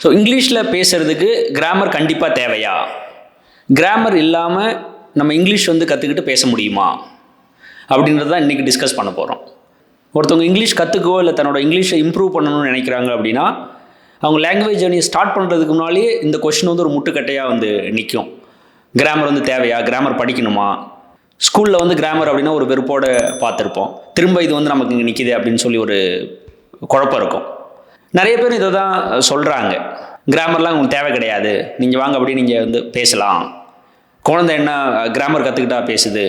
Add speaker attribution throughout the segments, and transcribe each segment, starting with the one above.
Speaker 1: So இங்கிலீஷில் பேசுகிறதுக்கு grammar கண்டிப்பாக தேவையா? கிராமர் இல்லாமல் நம்ம இங்கிலீஷ் வந்து கற்றுக்கிட்டு பேச முடியுமா அப்படின்றது தான் இன்றைக்கி டிஸ்கஸ் பண்ண போகிறோம். ஒருத்தவங்க இங்கிலீஷ் கற்றுக்கவோ இல்லை தன்னோட இங்கிலீஷை இம்ப்ரூவ் பண்ணணும்னு நினைக்கிறாங்க அப்படின்னா அவங்க லாங்குவேஜ் ஜர்னியை ஸ்டார்ட் பண்ணுறதுக்கு முன்னாலேயே இந்த கொஷின் வந்து ஒரு முட்டுக்கட்டையாக வந்து நிற்கும். கிராமர் வந்து தேவையா? கிராமர் படிக்கணுமா? ஸ்கூலில் வந்து கிராமர் அப்படின்னா ஒரு வெறுப்போடு பார்த்துருப்போம். திரும்ப இது வந்து நமக்கு இங்கே நிற்கிது அப்படின்னு சொல்லி ஒரு குழப்பம் இருக்கும். நிறைய பேர் இதை தான் சொல்கிறாங்க, கிராமர்லாம் உங்களுக்கு தேவை கிடையாது, நீங்கள் வாங்க அப்படி நீங்கள் வந்து பேசலாம், குழந்தை என்ன கிராமர் கற்றுக்கிட்டா பேசுது,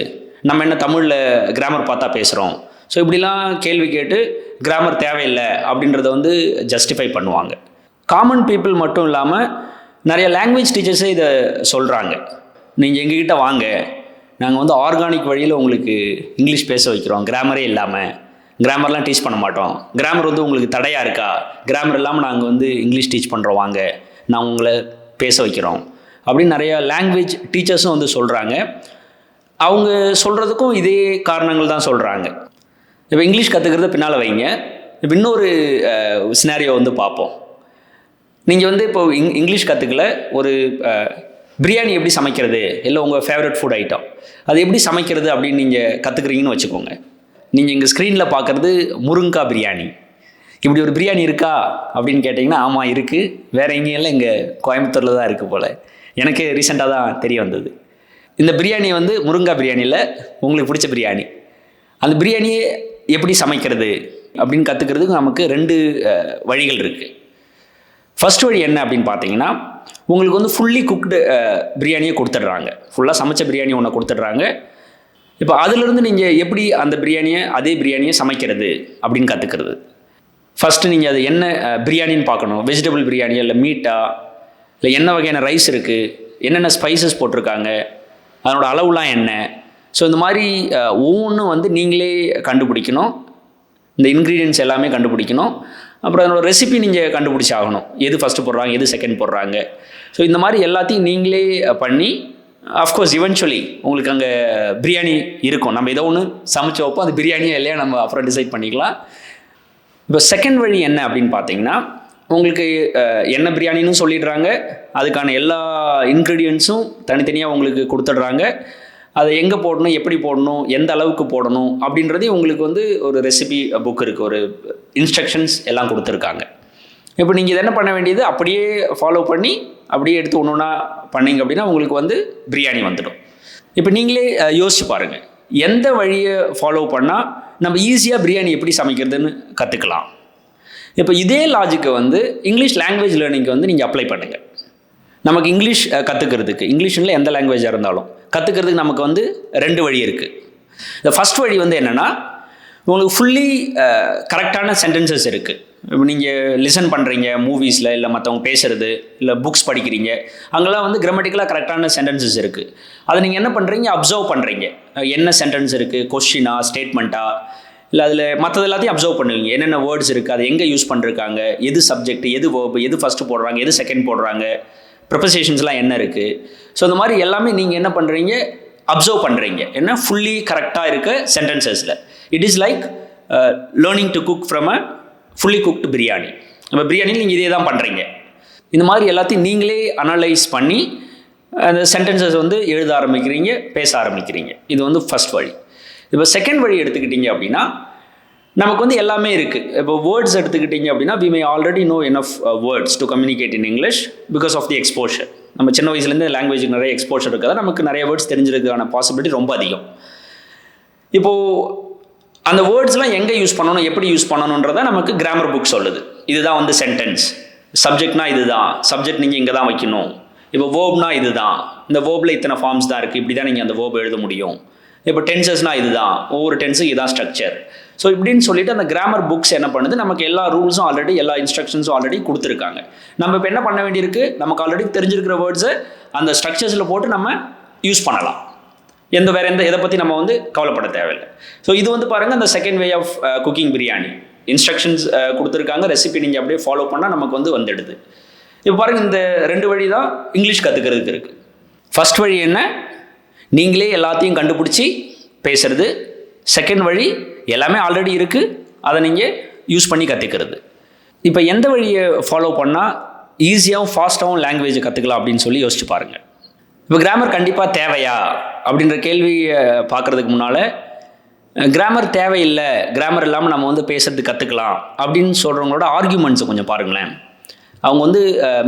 Speaker 1: நம்ம என்ன தமிழில் கிராமர் பார்த்தா பேசுகிறோம். ஸோ இப்படிலாம் கேள்வி கேட்டு கிராமர் தேவையில்லை அப்படின்றத வந்து ஜஸ்டிஃபை பண்ணுவாங்க. காமன் பீப்புள் மட்டும் இல்லாமல் நிறைய லாங்குவேஜ் டீச்சர்ஸே இதை சொல்கிறாங்க. நீங்கள் எங்ககிட்ட வாங்க, நாங்கள் வந்து ஆர்கானிக் வழியில் உங்களுக்கு இங்கிலீஷ் பேச வைக்கிறோம், கிராமரே இல்லாமல். கிராமர்லாம் டீச் பண்ண மாட்டோம், கிராமர் வந்து உங்களுக்கு தடையாக இருக்கா, கிராமர் இல்லாமல் நாங்கள் வந்து இங்கிலீஷ் டீச் பண்ணுறோம், வாங்க நான் உங்களை பேச வைக்கிறோம் அப்படின்னு நிறையா லாங்குவேஜ் டீச்சர்ஸும் வந்து சொல்கிறாங்க. அவங்க சொல்கிறதுக்கும் இதே காரணங்கள் தான் சொல்கிறாங்க. இப்போ இங்கிலீஷ் கற்றுக்கிறத பின்னால் வைங்க. இப்போ இன்னொரு சினாரியோ வந்து பார்ப்போம். நீங்கள் வந்து இப்போ இங்கிலீஷ் கற்றுக்கல, ஒரு பிரியாணி எப்படி சமைக்கிறது, இல்லை உங்கள் ஃபேவரட் ஃபுட் ஐட்டம் அது எப்படி சமைக்கிறது அப்படின்னு நீங்கள் கற்றுக்குறீங்கன்னு வச்சுக்கோங்க. நீங்கள் இங்கே ஸ்க்ரீனில் பார்க்குறது முருங்கா பிரியாணி. இப்படி ஒரு பிரியாணி இருக்கா அப்படின்னு கேட்டிங்கன்னா ஆமாம் இருக்குது, வேறு எங்கேயும் இங்கே கோயம்புத்தூரில் தான் இருக்குது போல். எனக்கு ரீசெண்டாக தான் தெரிய வந்தது. இந்த பிரியாணி வந்து முருங்கா பிரியாணியில் உங்களுக்கு பிடிச்ச பிரியாணி. அந்த பிரியாணியை எப்படி சமைக்கிறது அப்படின்னு கற்றுக்கிறதுக்கு நமக்கு 2 வழிகள் இருக்குது. ஃபர்ஸ்ட் வழி என்ன அப்படின்னு பார்த்தீங்கன்னா, உங்களுக்கு வந்து ஃபுல்லி குக்டு பிரியாணியை கொடுத்துட்றாங்க, ஃபுல்லாக சமைச்ச பிரியாணி ஒன்று கொடுத்துட்றாங்க. இப்போ அதிலிருந்து நீங்கள் எப்படி அந்த அதே பிரியாணியை சமைக்கிறது அப்படின்னு கற்றுக்கிறது. ஃபஸ்ட்டு நீங்கள் அது என்ன பிரியாணின்னு பார்க்கணும். வெஜிடபிள் பிரியாணியா இல்லை மீட்டா, இல்லை என்ன வகையான ரைஸ் இருக்குது, என்னென்ன ஸ்பைசஸ் போட்டிருக்காங்க, அதனோட அளவுலாம் என்ன. ஸோ இந்த மாதிரி ஒவ்வொன்றும் வந்து நீங்களே கண்டுபிடிக்கணும். இந்த இன்க்ரீடியன்ட்ஸ் எல்லாமே கண்டுபிடிக்கணும். அப்புறம் அதனோட ரெசிபி நீங்கள் கண்டுபிடிச்சாகணும், எது ஃபஸ்ட்டு போடுறாங்க, எது செகண்ட் போடுறாங்க. ஸோ இந்த மாதிரி எல்லாத்தையும் நீங்களே பண்ணி அஃப்கோர்ஸ் இவென்ச்சுவலி உங்களுக்கு அங்கே பிரியாணி இருக்கும். நம்ம ஏதோ ஒன்று சமைச்சு வைப்போம், அது பிரியாணியே இல்லையா நம்ம அப்புறம் டிசைட் பண்ணிக்கலாம். இப்போ செகண்ட் வழி என்ன அப்படின்னு பார்த்தீங்கன்னா, உங்களுக்கு என்ன பிரியாணின்னு சொல்லிடுறாங்க, அதுக்கான எல்லா இன்க்ரீடியன்ட்ஸும் தனித்தனியாக உங்களுக்கு கொடுத்துட்றாங்க. அதை எங்கே போடணும், எப்படி போடணும், எந்த அளவுக்கு போடணும் அப்படின்றதே உங்களுக்கு வந்து ஒரு ரெசிபி புக் இருக்குது, ஒரு இன்ஸ்ட்ரக்ஷன்ஸ் எல்லாம் கொடுத்துருக்காங்க. இப்போ நீங்கள் இதை என்ன பண்ண வேண்டியது, அப்படியே ஃபாலோ பண்ணி அப்படியே எடுத்து ஒன்று ஒன்றா பண்ணிங்க அப்படின்னா உங்களுக்கு வந்து பிரியாணி வந்துடும். இப்போ நீங்களே யோசிச்சு பாருங்கள், எந்த வழியை ஃபாலோ பண்ணால் நம்ம ஈஸியாக பிரியாணி எப்படி சமைக்கிறதுன்னு கற்றுக்கலாம். இப்போ இதே லாஜிக்கை வந்து இங்கிலீஷ் லாங்குவேஜ் லேர்னிங்க்கு வந்து நீங்கள் அப்ளை பண்ணுங்கள். நமக்கு இங்கிலீஷ் கற்றுக்கிறதுக்கு, இங்கிலீஷில் எந்த லாங்குவேஜாக இருந்தாலும் கற்றுக்கிறதுக்கு நமக்கு வந்து 2 வழி இருக்குது. இந்த ஃபஸ்ட் வழி வந்து என்னென்னா, உங்களுக்கு ஃபுல்லி கரெக்டான சென்டென்சஸ் இருக்குது. இப்போ நீங்கள் லிசன் பண்ணுறீங்க மூவிஸில், இல்லை மற்றவங்க பேசுகிறது, இல்லை புக்ஸ் படிக்கிறீங்க, அங்கெல்லாம் வந்து கிராமட்டிக்கலாக கரெக்டான சென்டென்சஸ் இருக்குது. அதை நீங்கள் என்ன பண்ணுறீங்க, அப்சர்வ் பண்ணுறீங்க, என்ன சென்டென்ஸ் இருக்குது, கொஸ்டினா ஸ்டேட்மெண்ட்டா, இல்லை அதில் மற்றது எல்லாத்தையும் அப்சர்வ் பண்ணுவீங்க, என்னென்ன வேர்ட்ஸ் இருக்குது, அதை எங்கே யூஸ் பண்ணிருக்காங்க, எது சப்ஜெக்ட், எது வேர்பு, எது ஃபஸ்ட்டு போடுறாங்க, எது செகண்ட் போடுறாங்க, ப்ரிப்போசிஷன்ஸ்லாம் என்ன இருக்குது. ஸோ இந்த மாதிரி எல்லாமே நீங்கள் என்ன பண்ணுறீங்க, அப்சர்வ் பண்ணுறீங்க, என்ன ஃபுல்லி கரெக்டாக இருக்க சென்டென்சஸில். It is like learning to cook from a fully cooked biryani. நம்ம பிரியாணியில் நீங்கள் இதே தான் பண்ணுறீங்க. இந்த மாதிரி எல்லாத்தையும் நீங்களே அனலைஸ் பண்ணி அந்த சென்டென்சஸ் வந்து எழுத ஆரம்பிக்கிறீங்க, பேச ஆரம்பிக்கிறீங்க. இது வந்து ஃபஸ்ட் வழி. இப்போ செகண்ட் வழி எடுத்துக்கிட்டிங்க அப்படின்னா, நமக்கு வந்து எல்லாமே இருக்குது. இப்போ வேர்ட்ஸ் எடுத்துக்கிட்டிங்க அப்படின்னா, we may already know enough words to communicate in English because of the exposure. நம்ம சின்ன வயசுலேருந்து லாங்குவேஜுக்கு நிறைய எக்ஸ்போஷர் இருக்கிறதா நமக்கு நிறைய வேர்ட்ஸ் தெரிஞ்சிருக்கிறதுக்கான பாசிபிலிட்டி ரொம்ப அதிகம். இப்போது அந்த வேர்ட்ஸ்லாம் எங்கே யூஸ் பண்ணணும், எப்படி யூஸ் பண்ணணுன்றதை நமக்கு கிராமர் புக் சொல்லுது. இதுதான் வந்து சென்டென்ஸ், சப்ஜெக்ட்னா இதுதான், சப்ஜெக்ட் நீங்கள் இங்கே தான் வைக்கணும். இப்போ வேர்ப்னா இதுதான், இந்த வேர்பில் இத்தனை ஃபார்ம்ஸ் தான் இருக்குது, இப்படி தான் நீங்கள் அந்த வேர்ப் எழுத முடியும். இப்போ டென்சஸ்னால் இதுதான், ஒவ்வொரு டென்ஸுக்கு இதுதான் ஸ்ட்ரக்சர். ஸோ இப்படின்னு சொல்லிட்டு அந்த கிராமர் புக்ஸ் என்ன பண்ணுது, நமக்கு எல்லா ரூல்ஸும் ஆல்ரெடி, எல்லா இன்ஸ்ட்ரக்ஷன்ஸும் ஆல்ரெடி கொடுத்துருக்காங்க. நம்ம இப்போ என்ன பண்ண வேண்டியிருக்கு, நமக்கு ஆல்ரெடி தெரிஞ்சிருக்கிற வேர்ட்ஸை அந்த ஸ்ட்ரக்சர்ஸில் போட்டு நம்ம யூஸ் பண்ணலாம். வேறு எந்த இதை பற்றி நம்ம வந்து கவலைப்பட தேவையில்லை. ஸோ இது வந்து பாருங்கள், அந்த second way of cooking biryani. Instructions கொடுத்துருக்காங்க, ரெசிபி நீங்கள் அப்படியே ஃபாலோ பண்ணால் நமக்கு வந்து வந்துடுது. இப்போ பாருங்கள், இந்த 2 வழி தான் இங்கிலீஷ் கற்றுக்கிறதுக்கு இருக்குது. ஃபர்ஸ்ட் வழி என்ன, நீங்களே எல்லாத்தையும் கண்டுபிடிச்சி பேசுறது. செகண்ட் வழி எல்லாமே ஆல்ரெடி இருக்குது, அதை நீங்கள் யூஸ் பண்ணி கற்றுக்கிறது. இப்போ எந்த வழியை ஃபாலோ பண்ணால் ஈஸியாகவும் ஃபாஸ்ட்டாகவும் லாங்குவேஜை கற்றுக்கலாம் அப்படின்னு சொல்லி யோசிச்சு பாருங்கள். இப்போ கிராமர் கண்டிப்பாக தேவையா அப்படின்ற கேள்வியை பார்க்குறதுக்கு முன்னால் கிராமர் தேவையில்லை, கிராமர் இல்லாமல் நம்ம வந்து பேசுறது கற்றுக்கலாம் அப்படின்னு சொல்கிறவங்களோட ஆர்கியூமெண்ட்ஸை கொஞ்சம் பாருங்களேன். அவங்க வந்து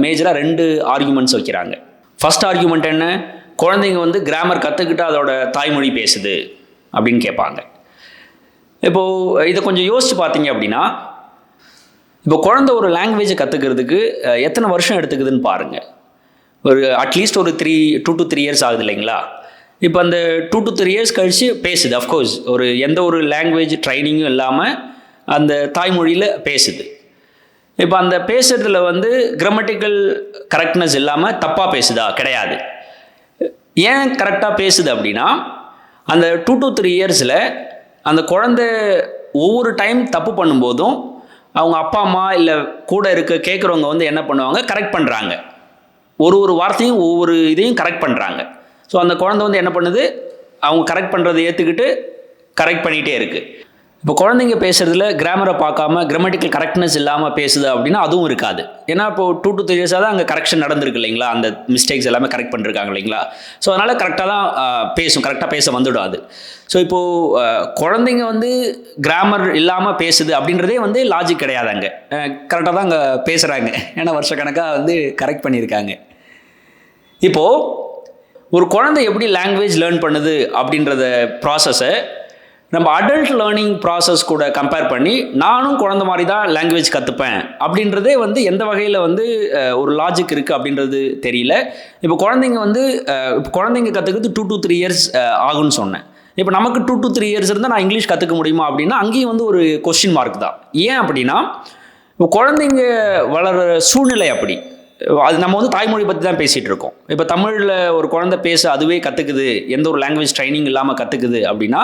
Speaker 1: மேஜராக 2 ஆர்கியூமெண்ட்ஸ் வைக்கிறாங்க. ஃபர்ஸ்ட் ஆர்கியூமெண்ட் என்ன? குழந்தைங்க வந்து கிராமர் கற்றுக்கிட்டு அதோட தாய்மொழி பேசுது அப்படின்னு கேட்பாங்க. இப்போது இதை கொஞ்சம் யோசித்து பார்த்தீங்க அப்படின்னா, இப்போ குழந்தை ஒரு லாங்குவேஜை கற்றுக்கிறதுக்கு எத்தனை வருஷம் எடுத்துக்குதுன்னு பாருங்கள். ஒரு அட்லீஸ்ட் ஒரு 2 to 3 இயர்ஸ் ஆகுது இல்லைங்களா? இப்போ அந்த 2 to 3 இயர்ஸ் கழித்து பேசுது. அஃப்கோர்ஸ் எந்த ஒரு லாங்குவேஜ் ட்ரைனிங்கும் இல்லாமல் அந்த தாய்மொழியில் பேசுது. இப்போ அந்த பேசுறதுல வந்து கிராமட்டிக்கல் கரெக்ட்னஸ் இல்லாமல் தப்பாக பேசுதா? கிடையாது. ஏன் கரெக்டாக பேசுது அப்படின்னா, அந்த 2 to 3 இயர்ஸில் அந்த குழந்தை ஒவ்வொரு டைம் தப்பு பண்ணும்போதும் அவங்க அப்பா அம்மா இல்லை கூட கேட்குறவங்க வந்து என்ன பண்ணுவாங்க? கரெக்ட் பண்ணுறாங்க. ஒரு வார்த்தையும் ஒவ்வொரு இதையும் கரெக்ட் பண்ணுறாங்க. ஸோ அந்த குழந்தை வந்து என்ன பண்ணுது? அவங்க கரெக்ட் பண்ணுறதை ஏற்றுக்கிட்டு கரெக்ட் பண்ணிகிட்டே இருக்குது. இப்போ குழந்தைங்க பேசுகிறதுல கிராமரை பார்க்காம கிராமட்டிக்கல் கரெக்ட்னஸ் இல்லாமல் பேசுது அப்படின்னா அதுவும் இருக்காது. ஏன்னா இப்போது 2 to 3 இயர்ஸாக தான் அங்கே கரெக்ஷன் நடந்திருக்கு இல்லைங்களா? அந்த மிஸ்டேக்ஸ் எல்லாமே கரெக்ட் பண்ணிருக்காங்க இல்லைங்களா? ஸோ அதனால் கரெக்டாக தான் கரெக்டாக பேச வந்துடும் அது. ஸோ இப்போது குழந்தைங்க வந்து கிராமர் இல்லாமல் பேசுது அப்படின்றதே வந்து லாஜிக் கிடையாது. அங்கே கரெக்டாக தான் அங்கே பேசுகிறாங்க. ஏன்னா வருஷக்கணக்காக வந்து கரெக்ட் பண்ணியிருக்காங்க. இப்போது ஒரு குழந்தை எப்படி லாங்குவேஜ் லேர்ன் பண்ணுது அப்படின்றத ப்ராசஸை நம்ம அடல்ட் லேர்னிங் ப்ராசஸ் கூட கம்பேர் பண்ணி நானும் குழந்தை மாதிரி தான் லாங்குவேஜ் கற்றுப்பேன் அப்படின்றதே வந்து எந்த வகையில் வந்து ஒரு லாஜிக் இருக்குது அப்படின்றது தெரியல. இப்போ குழந்தைங்க கற்றுக்கிறது 2 to 3 இயர்ஸ் ஆகும்னு சொன்னேன். இப்போ நமக்கு 2 to 3 இயர்ஸ் இருந்தால் நான் இங்கிலீஷ் கற்றுக்க முடியுமா அப்படின்னா அங்கேயும் வந்து ஒரு கொஸ்டின் மார்க் தான். ஏன் அப்படின்னா, இப்போ குழந்தைங்க வளர்கிற சூழ்நிலை அப்படி. அது நம்ம வந்து தாய்மொழி பற்றி தான் பேசிகிட்டு இருக்கோம். இப்போ தமிழில் ஒரு குழந்தை பேச அதுவே கற்றுக்குது, எந்த ஒரு லாங்குவேஜ் ட்ரைனிங் இல்லாமல் கற்றுக்குது அப்படின்னா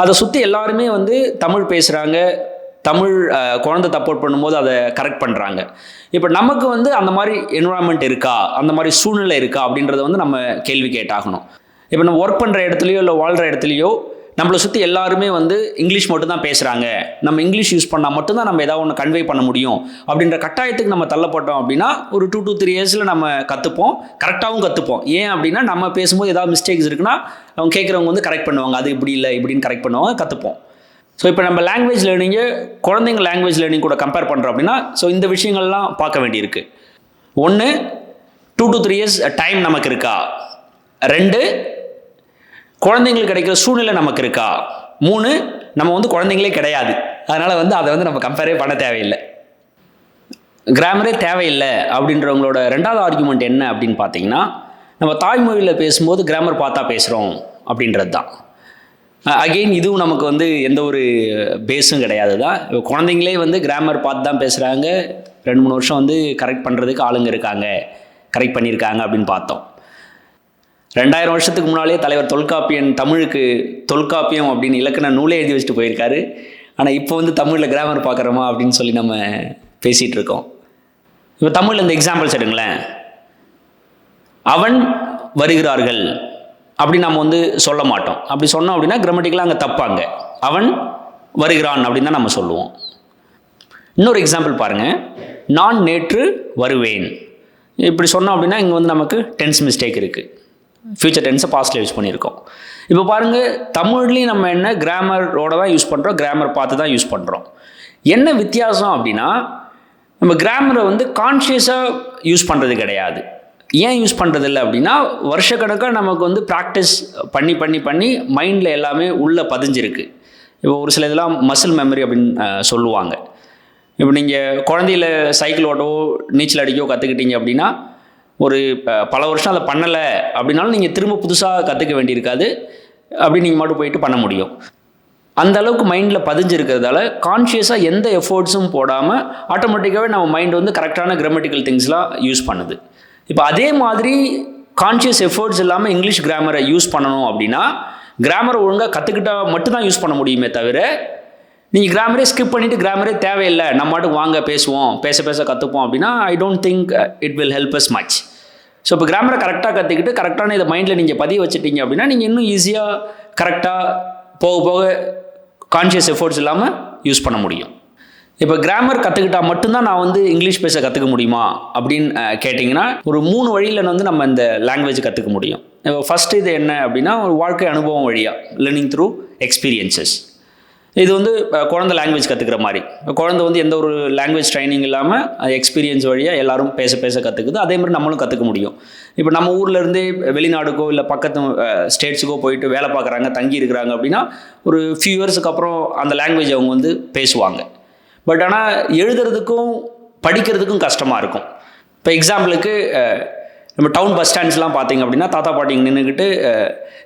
Speaker 1: அதை சுற்றி எல்லாருமே வந்து தமிழ் பேசுகிறாங்க. தமிழ் குழந்தை தப்போர்ட் பண்ணும்போது அதை கரெக்ட் பண்ணுறாங்க. இப்போ நமக்கு வந்து அந்த மாதிரி என்விரான்மெண்ட் இருக்கா, அந்த மாதிரி சூழ்நிலை இருக்கா அப்படின்றத வந்து நம்ம கேள்வி கேட்டாகணும். இப்போ நம்ம ஒர்க் பண்ணுற இடத்துலையோ இல்லை வாழ்கிற இடத்துலையோ நம்மளை சுற்றி எல்லாருமே வந்து இங்கிலீஷ் மட்டும் தான் பேசுகிறாங்க, நம்ம இங்கிலீஷ் யூஸ் பண்ணால் மட்டும்தான் நம்ம ஏதாவது ஒன்று கன்வே பண்ண முடியும் அப்படின்ற கட்டாயத்துக்கு நம்ம தள்ளப்பட்டோம் அப்படின்னா ஒரு 2 to 3 இயர்ஸில் நம்ம கற்றுப்போம், கரெக்டாகவும் கற்றுப்போம். ஏன் அப்படின்னா நம்ம பேசும்போது ஏதாவது மிஸ்டேக்ஸ் இருக்குன்னா அவங்க கேட்குறவங்க வந்து கரெக்ட் பண்ணுவாங்க, அது இப்படி இல்லை இப்படின்னு கரெக்ட் பண்ணுவாங்க, கற்றுப்போம். ஸோ இப்போ நம்ம லாங்குவேஜ் லேர்னிங்கு குழந்தைங்க லாங்குவேஜ் லேர்னிங் கூட கம்பேர் பண்ணுறோம் அப்படின்னா ஸோ இந்த விஷயங்கள்லாம் பார்க்க வேண்டியிருக்கு. 1, 2 to 3 இயர்ஸ் டைம் நமக்கு இருக்கா? 2, குழந்தைங்களுக்கு கிடைக்கிற சூழ்நிலை நமக்கு இருக்கா? 3, நம்ம வந்து குழந்தைங்களே கிடையாது, அதனால் வந்து அதை வந்து நம்ம கம்பேரே பண்ண தேவையில்லை. கிராமரே தேவையில்லை அப்படின்றவங்களோட 2வது ஆர்குமெண்ட் என்ன அப்படின்னு பார்த்தீங்கன்னா, நம்ம தாய்மொழியில் பேசும்போது கிராமர் பார்த்தா பேசுகிறோம் அப்படின்றது தான். அகெயின் இதுவும் நமக்கு வந்து எந்த ஒரு பேஸும் கிடையாது தான். குழந்தைங்களே வந்து கிராமர் பார்த்து தான் பேசுகிறாங்க. 2-3 வருஷம் வந்து கரெக்ட் பண்ணுறதுக்கு ஆளுங்க இருக்காங்க, கரெக்ட் பண்ணியிருக்காங்க அப்படின்னு பார்த்தோம். 2000 வருஷத்துக்கு முன்னாலே தலைவர் தொல்காப்பியன் தமிழுக்கு தொல்காப்பியம் அப்படின்னு இலக்கண நூலே எழுதி வச்சுட்டு போயிருக்காரு. ஆனால் இப்போ வந்து தமிழில் கிராமர் பார்க்குறோமா அப்படின்னு சொல்லி நம்ம பேசிகிட்டு இருக்கோம். இப்போ தமிழில் இந்த எக்ஸாம்பிள்ஸ் எடுங்களேன். அவன் வருகிறார்கள் அப்படி நம்ம வந்து சொல்ல மாட்டோம். அப்படி சொன்னோம் அப்படின்னா கிராமட்டிக்கலாக அங்கே தப்பாங்க. அவன் வருகிறான் அப்படின்னு தான் நம்ம சொல்லுவோம். இன்னொரு எக்ஸாம்பிள் பாருங்கள். நான் நேற்று வருவேன் இப்படி சொன்னோம் அப்படின்னா இங்கே வந்து நமக்கு டென்ஸ் மிஸ்டேக் இருக்குது. ஃபியூச்சர் டென்ஸை பாஸ்டில் யூஸ் பண்ணியிருக்கோம். இப்போ பாருங்கள், தமிழ்லேயும் நம்ம என்ன கிராமரோட தான் யூஸ் பண்ணுறோம், கிராமர் பார்த்து தான் யூஸ் பண்ணுறோம். என்ன வித்தியாசம் அப்படின்னா, நம்ம கிராமரை வந்து கான்ஷியஸாக யூஸ் பண்ணுறது கிடையாது. ஏன் யூஸ் பண்ணுறது இல்லை அப்படின்னா, வருஷக்கணக்காக நமக்கு வந்து ப்ராக்டிஸ் பண்ணி பண்ணி பண்ணி மைண்டில் எல்லாமே உள்ளே பதிஞ்சிருக்கு. இப்போ ஒரு சில இதெல்லாம் மசில் மெமரி அப்படின்னு சொல்லுவாங்க. இப்போ நீங்கள் குழந்தையில் சைக்கிள் ஓட்டவோ நீச்சல் அடிக்கவோ கற்றுக்கிட்டீங்க அப்படின்னா ஒரு பல வருஷம் அதை பண்ணலை அப்படின்னாலும் நீங்கள் திரும்ப புதுசாக கற்றுக்க வேண்டியிருக்காது, அப்படி நீங்கள் மட்டும் போயிட்டு பண்ண முடியும். அந்த அளவுக்கு மைண்டில் பதிஞ்சிருக்கிறதால கான்ஷியஸாக எந்த எஃபோர்ட்ஸும் போடாமல் ஆட்டோமேட்டிக்காகவே நம்ம மைண்ட் வந்து கரெக்டான கிராமட்டிக்கல் திங்ஸ்லாம் யூஸ் பண்ணுது. இப்போ அதே மாதிரி கான்ஷியஸ் எஃபோர்ட்ஸ் இல்லாமல் இங்கிலீஷ் கிராமரை யூஸ் பண்ணணும் அப்படின்னா கிராமரை ஒழுங்காக கற்றுக்கிட்டால் மட்டும்தான் யூஸ் பண்ண முடியுமே தவிர, நீங்கள் கிராமரே ஸ்கிப் பண்ணிவிட்டு கிராமரே தேவையில்லை நம்ம மாட்டுக்கு வாங்க பேசுவோம் பேச பேச கற்றுப்போம் அப்படின்னா I don't think it will help us much. So இப்போ கிராமரை கரெக்டாக கற்றுக்கிட்டு கரெக்டான இதை மைண்டில் நீங்கள் பதிய வச்சுட்டீங்க அப்படின்னா நீங்கள் இன்னும் ஈஸியாக கரெக்டாக போக போக கான்ஷியஸ் எஃபோர்ட்ஸ் இல்லாமல் யூஸ் பண்ண முடியும். இப்போ கிராமர் கற்றுக்கிட்டா மட்டும்தான் நான் வந்து இங்கிலீஷ் பேச கற்றுக்க முடியுமா அப்படின்னு கேட்டிங்கன்னா ஒரு 3 வழியில் வந்து நம்ம இந்த லாங்குவேஜ் கற்றுக்க முடியும். இப்போ ஃபஸ்ட்டு இது என்ன அப்படின்னா ஒரு வாழ்க்கை அனுபவம் வழியாக லேர்னிங் த்ரூ எக்ஸ்பீரியன்சஸ். இது வந்து குழந்தை லாங்குவேஜ் கற்றுக்கிற மாதிரி. குழந்தை வந்து எந்த ஒரு லாங்குவேஜ் ட்ரைனிங் இல்லாமல் எக்ஸ்பீரியன்ஸ் வழியாக எல்லாரும் பேச கற்றுக்குது. அதே மாதிரி நம்மளும் கற்றுக்க முடியும். இப்போ நம்ம ஊரில் இருந்தே வெளிநாடுக்கோ இல்லை பக்கத்து ஸ்டேட்ஸுக்கோ போயிட்டு வேலை பார்க்குறாங்க, தங்கி இருக்கிறாங்க அப்படின்னா ஒரு ஃபியூ இயர்ஸுக்கு அப்புறம் அந்த லாங்குவேஜ் அவங்க வந்து பேசுவாங்க. பட் ஆனால் எழுதுறதுக்கும் படிக்கிறதுக்கும் கஷ்டமாக இருக்கும். இப்போ எக்ஸாம்பிளுக்கு நம்ம டவுன் பஸ் ஸ்டாண்ட்ஸ்லாம் பார்த்திங்க அப்படின்னா தாத்தா பாட்டிங்க நின்றுக்கிட்டு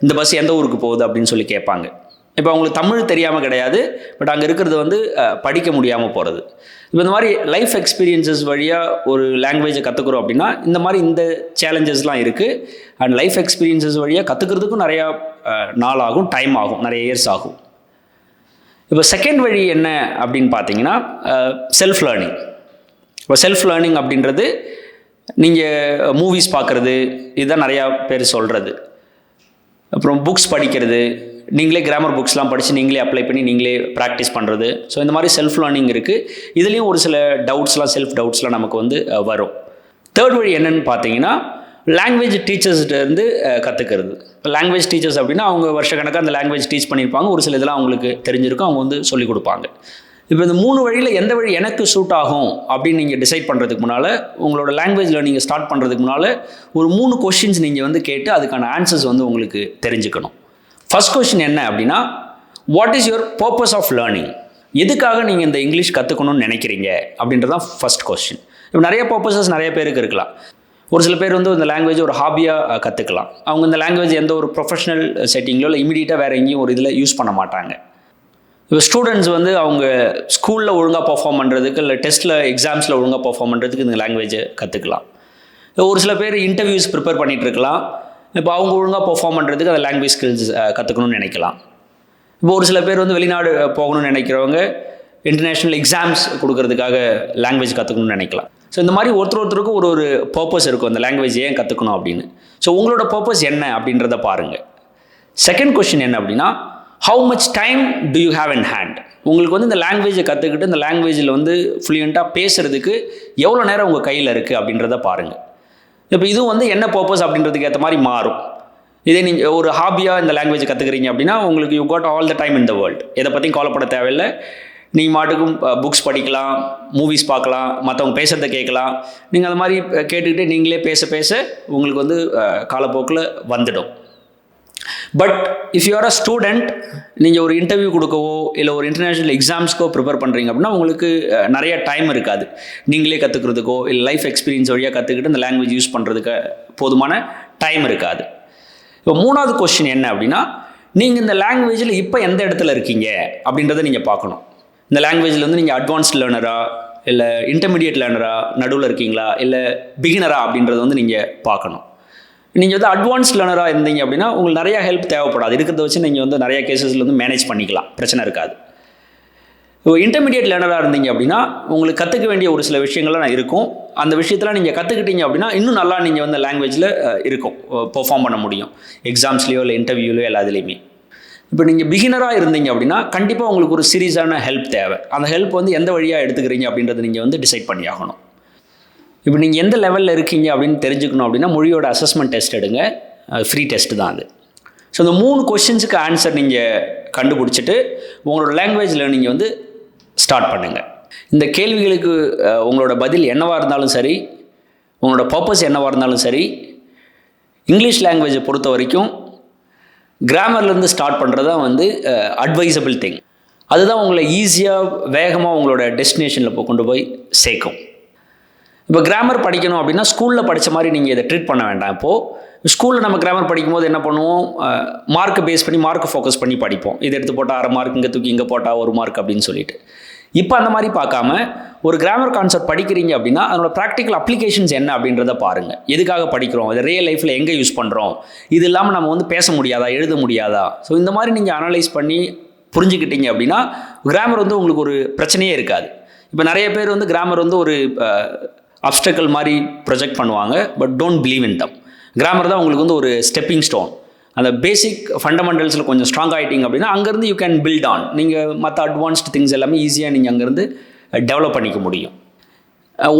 Speaker 1: இந்த பஸ் எந்த ஊருக்கு போகுது அப்படின்னு சொல்லி கேட்பாங்க. இப்போ அவங்களுக்கு தமிழ் தெரியாமல் கிடையாது, பட் அங்கே இருக்கிறது வந்து படிக்க முடியாமல் போகிறது. இப்போ இந்த மாதிரி லைஃப் எக்ஸ்பீரியன்ஸஸ் வழியாக ஒரு லாங்குவேஜை கற்றுக்குறோம் அப்படின்னா இந்த மாதிரி இந்த சேலஞ்சஸ்லாம் இருக்குது. அண்ட் லைஃப் எக்ஸ்பீரியன்ஸஸ் வழியாக கற்றுக்கிறதுக்கும் நிறையா நாள் ஆகும், டைம் ஆகும், நிறைய இயர்ஸ் ஆகும். இப்போ செகண்ட் வழி என்ன அப்படின்னு பார்த்தீங்கன்னா செல்ஃப் லேர்னிங். இப்போ செல்ஃப் லேர்னிங் அப்படின்றது நீங்கள் மூவிஸ் பார்க்குறது, இதுதான் நிறையா பேர் சொல்கிறது. அப்புறம் புக்ஸ் படிக்கிறது, நீங்களே கிராமர் புக்ஸ்லாம் படித்து நீங்களே அப்ளை பண்ணி நீங்களே ப்ராக்டிஸ் பண்ணுறது. ஸோ இந்த மாதிரி செல்ஃப் லேர்னிங் இருக்குது. இதுலேயும் ஒரு சில டவுட்ஸ்லாம் செல்ஃப் டவுட்ஸ்லாம் நமக்கு வந்து வரும். தேர்ட் வழி என்னன்னு பார்த்தீங்கன்னா லாங்குவேஜ் டீச்சர்ஸ்கிட்டேருந்து கற்றுக்கிறது. இப்போ லாங்குவேஜ் டீச்சர்ஸ் அப்படின்னா அவங்க வருஷக்கணக்காக அந்த லாங்குவேஜ் டீச் பண்ணியிருப்பாங்க, ஒரு சில இதெல்லாம் அவங்களுக்கு தெரிஞ்சிருக்கும், அவங்க வந்து சொல்லிக் கொடுப்பாங்க. இப்போ இந்த 3 வழியில் எந்த வழி எனக்கு சூட் ஆகும் அப்படின்னு நீங்கள் டிசைட் பண்ணுறதுக்கு முன்னால், உங்களோட லாங்குவேஜ் லேர்னிங்கை ஸ்டார்ட் பண்ணுறதுக்கு முன்னால் ஒரு 3 கொஷின்ஸ் நீங்கள் வந்து கேட்டு அதுக்கான ஆன்சர்ஸ் வந்து உங்களுக்கு தெரிஞ்சுக்கணும். ஃபர்ஸ்ட் கொஷின் என்ன அப்படின்னா, what is your purpose of learning? எதுக்காக நீங்கள் இந்த இங்கிலீஷ் கற்றுக்கணும்னு நினைக்கிறீங்க அப்படின்றது தான் ஃபர்ஸ்ட் கொஷின். இப்போ நிறைய பர்பஸஸ் நிறைய பேருக்கு இருக்கலாம். ஒரு சில பேர் வந்து இந்த லாங்குவேஜ் ஒரு ஹாபியாக கற்றுக்கலாம். அவங்க இந்த லாங்குவேஜ் எந்த ஒரு ப்ரொஃபஷனல் செட்டிங்லையோ இல்லை இமீடியட்டாக வேறு எங்கேயும் ஒரு இதில் யூஸ் பண்ண மாட்டாங்க. இப்போ ஸ்டூடெண்ட்ஸ் வந்து அவங்க ஸ்கூலில் ஒழுங்காக பர்ஃபார்ம் பண்ணுறதுக்கு இல்லை டெஸ்ட்டில் எக்ஸாம்ஸில் ஒழுங்காக பர்ஃபார்ம் பண்ணுறதுக்கு இந்த லாங்குவேஜை கற்றுக்கலாம். ஒரு சில பேர் இன்டர்வியூஸ் ப்ரிப்பேர் பண்ணிகிட்டு இருக்கலாம். இப்போ அவங்க ஒழுங்காக பர்ஃபார்ம் பண்ணுறதுக்கு அந்த லாங்குவேஜ் ஸ்கில்ஸ் கற்றுக்கணும்னு நினைக்கலாம். இப்போ ஒரு சில பேர் வந்து வெளிநாடு போகணும்னு நினைக்கிறவங்க இன்டர்நேஷ்னல் எக்ஸாம்ஸ் கொடுக்கறதுக்காக லாங்குவேஜ் கற்றுக்கணும்னு நினைக்கலாம். ஸோ இந்த மாதிரி ஒருத்தருக்கும் ஒரு பர்பஸ் இருக்கும், அந்த லாங்குவேஜ் ஏன் கற்றுக்கணும் அப்படின்னு. ஸோ உங்களோட பர்பஸ் என்ன அப்படின்றத பாருங்கள். செகண்ட் கொஸ்டின் என்ன அப்படின்னா, how much time to you have in hand? உங்களுக்கு வந்து இந்த லாங்குவேஜை கற்றுக்கிட்டு இந்த லாங்குவேஜில் வந்து ஃப்ளூயண்ட்டாக பேசுகிறதுக்கு எவ்வளோ நேரம் உங்கள் கையில் இருக்குது அப்படின்றத பாருங்கள். இப்போ இதுவும் வந்து என்ன பர்பஸ் அப்படின்றதுக்கு ஏற்ற மாதிரி மாறும். இதே நீங்கள் ஒரு ஹாபியாக இந்த லாங்குவேஜை கற்றுக்குறீங்க அப்படின்னா உங்களுக்கு you got all the time in the world, எதை பற்றியும் கவலைப்பட தேவையில்லை. நீங்கள் மாட்டுக்கும் புக்ஸ் படிக்கலாம், மூவிஸ் பார்க்கலாம், மற்றவங்க பேசுகிறத கேட்கலாம். நீங்கள் அது மாதிரி கேட்டுக்கிட்டே நீங்களே பேச உங்களுக்கு வந்து காலப்போக்கில் வந்துடும். But if you are a student, நீங்கள் ஒரு இன்டர்வியூ கொடுக்கவோ இல்லை ஒரு இன்டர்நேஷ்னல் எக்ஸாம்ஸ்க்கோ ப்ரிப்பேர் பண்ணுறீங்க அப்படின்னா உங்களுக்கு நிறைய டைம் இருக்காது. நீங்களே கற்றுக்கிறதுக்கோ இல்லை லைஃப் எக்ஸ்பீரியன்ஸ் வழியாக கற்றுக்கிட்டு இந்த லாங்குவேஜ் யூஸ் பண்ணுறதுக்கு போதுமான டைம் இருக்காது. இப்போ மூணாவது கொஸ்டின் என்ன அப்படின்னா, நீங்கள் இந்த லாங்குவேஜில் இப்போ எந்த இடத்துல இருக்கீங்க அப்படின்றத நீங்கள் பார்க்கணும். இந்த லாங்குவேஜில் வந்து நீங்கள் அட்வான்ஸ்ட் லேர்னரா இல்லை இன்டர்மீடியட் லேர்னரா, நடுவில் இருக்கீங்களா இல்லை பிகினரா அப்படின்றத வந்து நீங்கள் பார்க்கணும். நீங்கள் வந்து அட்வான்ஸ்ட் லேர்னராக இருந்தீங்க அப்படின்னா உங்களுக்கு நிறையா ஹெல்ப் தேவைப்படாது. இருக்கிறத வச்சு நீங்கள் வந்து நிறைய கேசஸில் வந்து மேனேஜ் பண்ணிக்கலாம், பிரச்சனை இருக்காது. இப்போ இன்டர்மீடியட் லேர்னராக இருந்தீங்க அப்படின்னா உங்களுக்கு கற்றுக்க வேண்டிய ஒரு சில விஷயங்கள்லாம் இருக்கும். அந்த விஷயத்தில் நீங்கள் கற்றுக்கிட்டீங்க அப்படின்னா இன்னும் நல்லா நீங்கள் வந்து லாங்குவேஜில் இருக்கும், பெர்ஃபார்ம் பண்ண முடியும் எக்ஸாம்ஸ்லேயோ இல்லை இன்டர்வியூலையோ எல்லாத்துலேயுமே. இப்போ நீங்கள் பிகினராக இருந்தீங்க அப்படின்னா கண்டிப்பாக உங்களுக்கு ஒரு சீரியஸான ஹெல்ப் தேவை. அந்த ஹெல்ப் வந்து எந்த வழியாக எடுத்துக்கிறீங்க அப்படின்றத நீங்கள் வந்து டிசைட் பண்ணி ஆகணும். இப்போ நீங்கள் எந்த லெவலில் இருக்கீங்க அப்படின்னு தெரிஞ்சுக்கணும் அப்படின்னா மொழியோட அசஸ்மெண்ட் டெஸ்ட் எடுங்க, ஃப்ரீ டெஸ்ட் தான் அது. ஸோ இந்த 3 கொஸ்டின்ஸுக்கு ஆன்சர் நீங்கள் கண்டுபிடிச்சிட்டு உங்களோட லாங்குவேஜ் லேர்னிங்கை வந்து ஸ்டார்ட் பண்ணுங்கள். இந்த கேள்விகளுக்கு உங்களோட பதில் என்னவாக இருந்தாலும் சரி, உங்களோட பர்பஸ் என்னவாக இருந்தாலும் சரி, இங்கிலீஷ் லாங்குவேஜை பொறுத்த வரைக்கும் கிராமர்லேருந்து ஸ்டார்ட் பண்ணுறது தான் வந்து அட்வைசபிள் திங். அதுதான் உங்களை ஈஸியாக வேகமாக உங்களோட டெஸ்டினேஷனில் கொண்டு போய் சேர்க்கும். இப்போ கிராமர் படிக்கணும் அப்படின்னா ஸ்கூலில் படித்த மாதிரி நீங்கள் இதை ட்ரீட் பண்ண வேண்டாம். இப்போது ஸ்கூலில் நம்ம கிராமர் படிக்கும்போது என்ன பண்ணுவோம், மார்க்கை பேஸ் பண்ணி மார்க்கை ஃபோக்கஸ் பண்ணி படிப்போம். இதை எடுத்து போட்டால் 1/2 மார்க், இங்கே தூக்கி இங்கே போட்டால் 1 மார்க் அப்படின்னு சொல்லிட்டு. இப்போ அந்த மாதிரி பார்க்காம ஒரு கிராமர் கான்செப்ட் படிக்கிறீங்க அப்படின்னா அதனோட ப்ராக்டிக்கல் அப்ளிகேஷன்ஸ் என்ன அப்படின்றத பாருங்கள். எதுக்காக படிக்கிறோம், இதை ரியல் லைஃப்பில் எங்கே யூஸ் பண்ணுறோம், இது இல்லாமல் நம்ம வந்து பேச முடியாதா, எழுத முடியாதா. ஸோ இந்த மாதிரி நீங்கள் அனலைஸ் பண்ணி புரிஞ்சுக்கிட்டீங்க அப்படின்னா கிராமர் வந்து உங்களுக்கு ஒரு பிரச்சனையே இருக்காது. இப்போ நிறைய பேர் வந்து கிராமர் வந்து ஒரு அப்டக்கல் மாதிரி ப்ரொஜெக்ட் பண்ணுவாங்க. But don't believe in them. Grammar தான் உங்களுக்கு வந்து ஒரு ஸ்டெப்பிங் ஸ்டோன். அந்த பேசிக் ஃபண்டமெண்டல்ஸில் கொஞ்சம் ஸ்ட்ராங் ஆகிட்டிங்க அப்படின்னா அங்கேருந்து யூ கேன் பில்ட் ஆன். நீங்கள் மற்ற அட்வான்ஸ்டு திங்ஸ் எல்லாமே ஈஸியாக நீங்கள் அங்கேருந்து டெவலப் பண்ணிக்க முடியும்.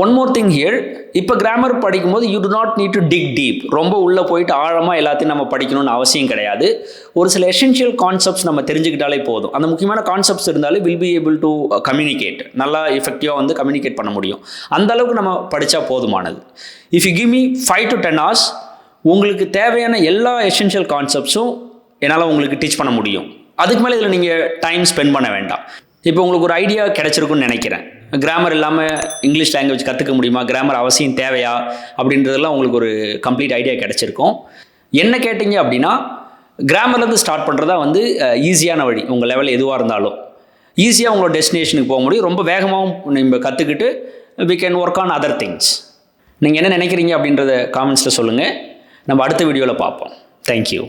Speaker 1: ஒன் மோர் திங் ஹியர், இப்போ கிராமர் படிக்கும்போது you do not need to dig deep, ரொம்ப உள்ளே போயிட்டு ஆழமாக எல்லாத்தையும் நம்ம படிக்கணும்னு அவசியம் கிடையாது. ஒரு சில எசென்ஷியல் கான்செப்ட்ஸ் நம்ம தெரிஞ்சுக்கிட்டாலே போதும். அந்த முக்கியமான கான்செப்ட்ஸ் இருந்தாலே will be able to communicate, நல்லா எஃபெக்டிவாக வந்து கம்யூனிகேட் பண்ண முடியும். அந்த அளவுக்கு நம்ம படித்தா போதுமானது. If you give me 5 to 10 hours, உங்களுக்கு தேவையான எல்லா எசென்ஷியல் கான்செப்ட்ஸும் என்னால் உங்களுக்கு டீச் பண்ண முடியும். அதுக்கு மேலே இதில் நீங்கள் டைம் ஸ்பெண்ட் பண்ண வேண்டாம். இப்போ உங்களுக்கு ஒரு ஐடியா கிடைச்சிருக்குன்னு நினைக்கிறேன். கிராமர் இல்லாமல் இங்கிலீஷ் லாங்குவேஜ் கற்றுக்க முடியுமா, கிராமர் அவசியம் தேவையா அப்படின்றதெல்லாம் உங்களுக்கு ஒரு கம்ப்ளீட் ஐடியா கிடைச்சிருக்கும். என்ன கேட்டிங்க அப்படின்னா, கிராமர்லேருந்து ஸ்டார்ட் பண்ணுறதா வந்து ஈஸியான வழி. உங்கள் லெவல் எதுவாக இருந்தாலும் ஈஸியாக உங்களோட டெஸ்டினேஷனுக்கு போக முடியும். ரொம்ப வேகமாகவும் நம்ம கற்றுக்கிட்டு we can work on other things. நீங்கள் என்ன நினைக்கிறீங்க அப்படின்றத காமெண்ட்ஸில் சொல்லுங்கள். நம்ம அடுத்த வீடியோவில் பார்ப்போம். தேங்க்யூ.